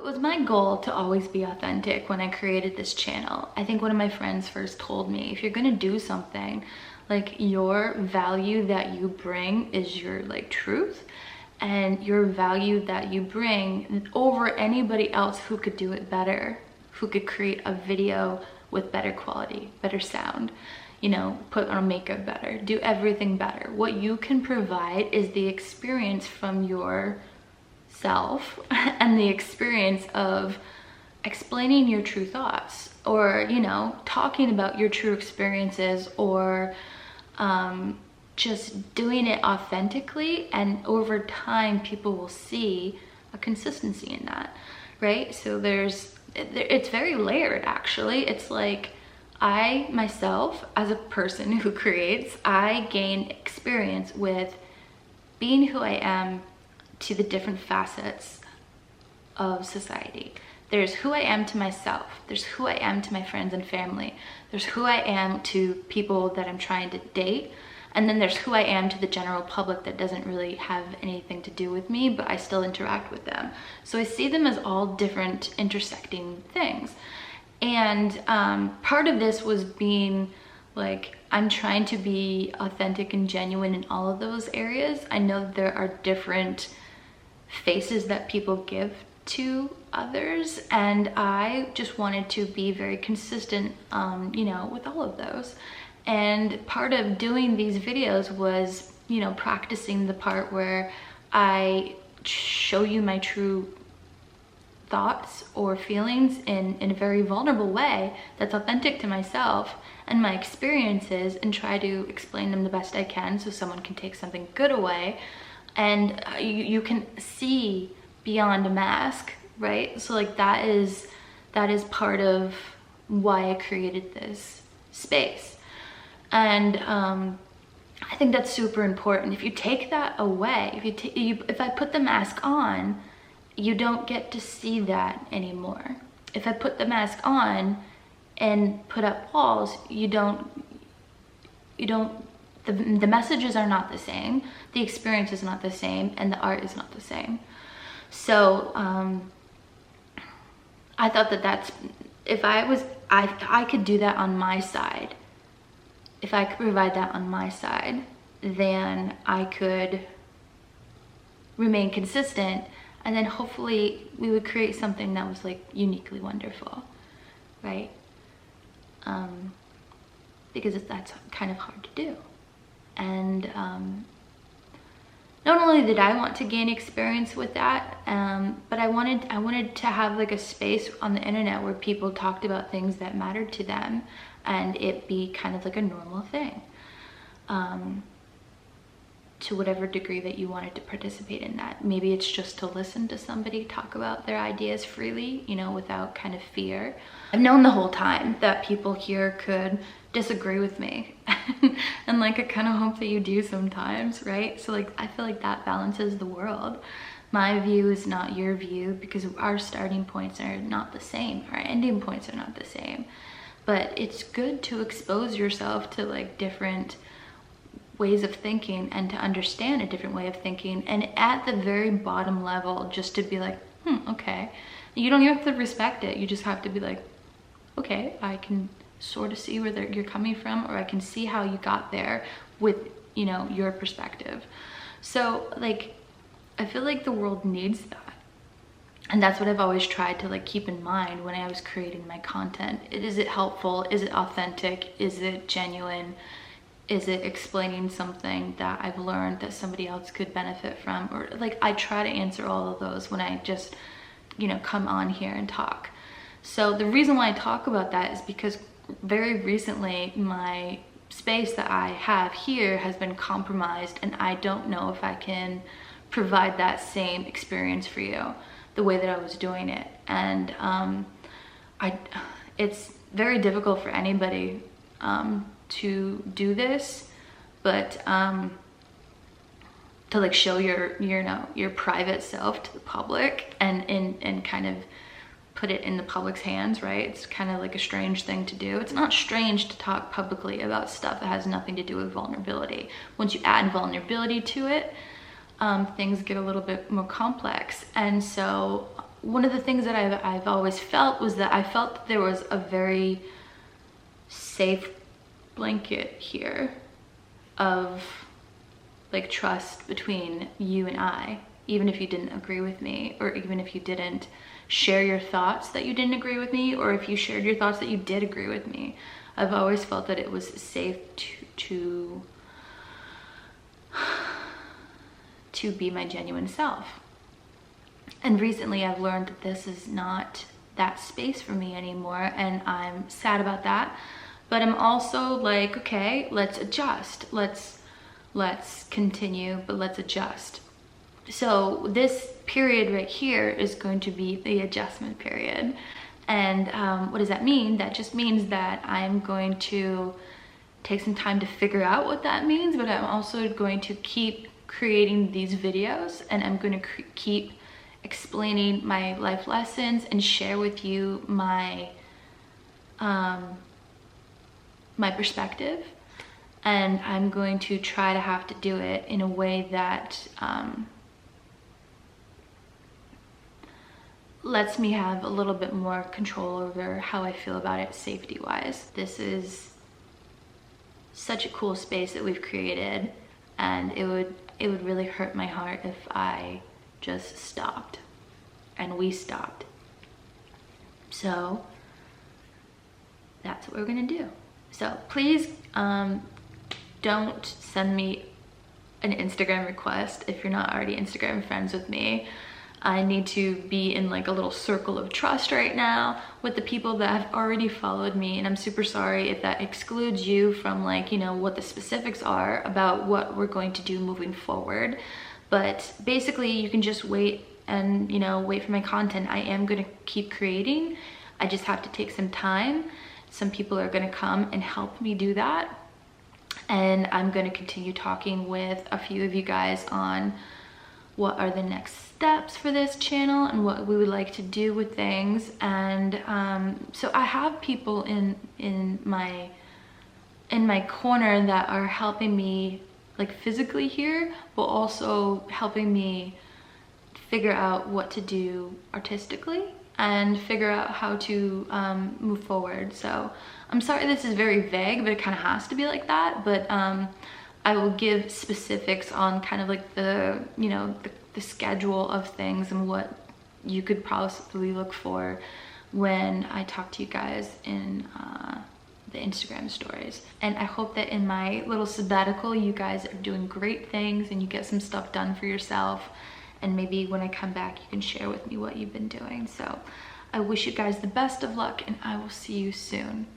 was my goal to always be authentic when I created this channel. I think one of my friends first told me, if you're gonna do something, like, your value that you bring is your like truth, and your value that you bring over anybody else who could do it better, who could create a video with better quality, better sound, you know, put on makeup better, do everything better. What you can provide is the experience from yourself and the experience of explaining your true thoughts, or, you know, talking about your true experiences, or just doing it authentically. And over time, people will see a consistency in that, right? So it's very layered, actually. It's like, I myself, as a person who creates, I gain experience with being who I am to the different facets of society. There's who I am to myself, there's who I am to my friends and family, there's who I am to people that I'm trying to date, and then there's who I am to the general public that doesn't really have anything to do with me, but I still interact with them. So I see them as all different intersecting things. And part of this was being like, I'm trying to be authentic and genuine in all of those areas. I know there are different faces that people give to others, and I just wanted to be very consistent, you know, with all of those. And part of doing these videos was, you know, practicing the part where I show you my true thoughts or feelings in a very vulnerable way that's authentic to myself and my experiences, and try to explain them the best I can so someone can take something good away, and you can see beyond a mask, right? So like, that is part of why I created this space. And I think that's super important. If you take that away, if I put the mask on, you don't get to see that anymore. If I put the mask on and put up walls, the messages are not the same, the experience is not the same, and the art is not the same. So I thought that if I could do that on my side, if I could provide that on my side, then I could remain consistent, and then hopefully we would create something that was like uniquely wonderful, right? Because that's kind of hard to do. And not only did I want to gain experience with that, but I wanted to have like a space on the internet where people talked about things that mattered to them, and it be kind of like a normal thing, to whatever degree that you wanted to participate in that. Maybe it's just to listen to somebody talk about their ideas freely, you know, without kind of fear. I've known the whole time that people here could disagree with me and like, I kind of hope that you do sometimes, right? So like, I feel like that balances the world. My view is not your view, because our starting points are not the same, our ending points are not the same. But it's good to expose yourself to like different ways of thinking, and to understand a different way of thinking, and at the very bottom level, just to be like, okay. You don't even have to respect it, you just have to be like, okay, I can sort of see where you're coming from, or I can see how you got there with, you know, your perspective. So like, I feel like the world needs that, and that's what I've always tried to like keep in mind when I was creating my content. Is it helpful? Is it authentic? Is it genuine? Is it explaining something that I've learned that somebody else could benefit from? Or like, I try to answer all of those when I just, you know, come on here and talk. So the reason why I talk about that is because very recently my space that I have here has been compromised, and I don't know if I can provide that same experience for you the way that I was doing it. And it's very difficult for anybody to do this, but to like show your private self to the public, and kind of put it in the public's hands, right? It's kind of like a strange thing to do. It's not strange to talk publicly about stuff that has nothing to do with vulnerability. Once you add vulnerability to it, things get a little bit more complex. And so one of the things that I've always felt was that I felt that there was a very safe blanket here of like trust between you and I, even if you didn't agree with me, or even if you didn't share your thoughts that you didn't agree with me, or if you shared your thoughts that you did agree with me. I've always felt that it was safe to be my genuine self. And recently I've learned that this is not that space for me anymore, and I'm sad about that. But I'm also like, okay, let's adjust. Let's continue, but let's adjust. So this period right here is going to be the adjustment period. And what does that mean? That just means that I'm going to take some time to figure out what that means, but I'm also going to keep creating these videos, and I'm going to keep explaining my life lessons and share with you my my perspective. And I'm going to try to have to do it in a way that lets me have a little bit more control over how I feel about it safety-wise. This is such a cool space that we've created, and it would really hurt my heart if I just stopped and we stopped. So that's what we're gonna do. So please don't send me an Instagram request if you're not already Instagram friends with me. I need to be in like a little circle of trust right now with the people that have already followed me, and I'm super sorry if that excludes you from like, you know, what the specifics are about what we're going to do moving forward. But basically you can just wait and, you know, wait for my content. I am gonna keep creating. I just have to take some time. Some people are gonna come and help me do that. And I'm gonna continue talking with a few of you guys on what are the next steps for this channel and what we would like to do with things. And so I have people in my corner that are helping me like physically here, but also helping me figure out what to do artistically and figure out how to move forward. So I'm sorry this is very vague, but it kind of has to be like that. But I will give specifics on kind of like the, you know, the schedule of things and what you could possibly look for when I talk to you guys in the Instagram stories. And I hope that in my little sabbatical, you guys are doing great things and you get some stuff done for yourself. And maybe when I come back, you can share with me what you've been doing. So I wish you guys the best of luck, and I will see you soon.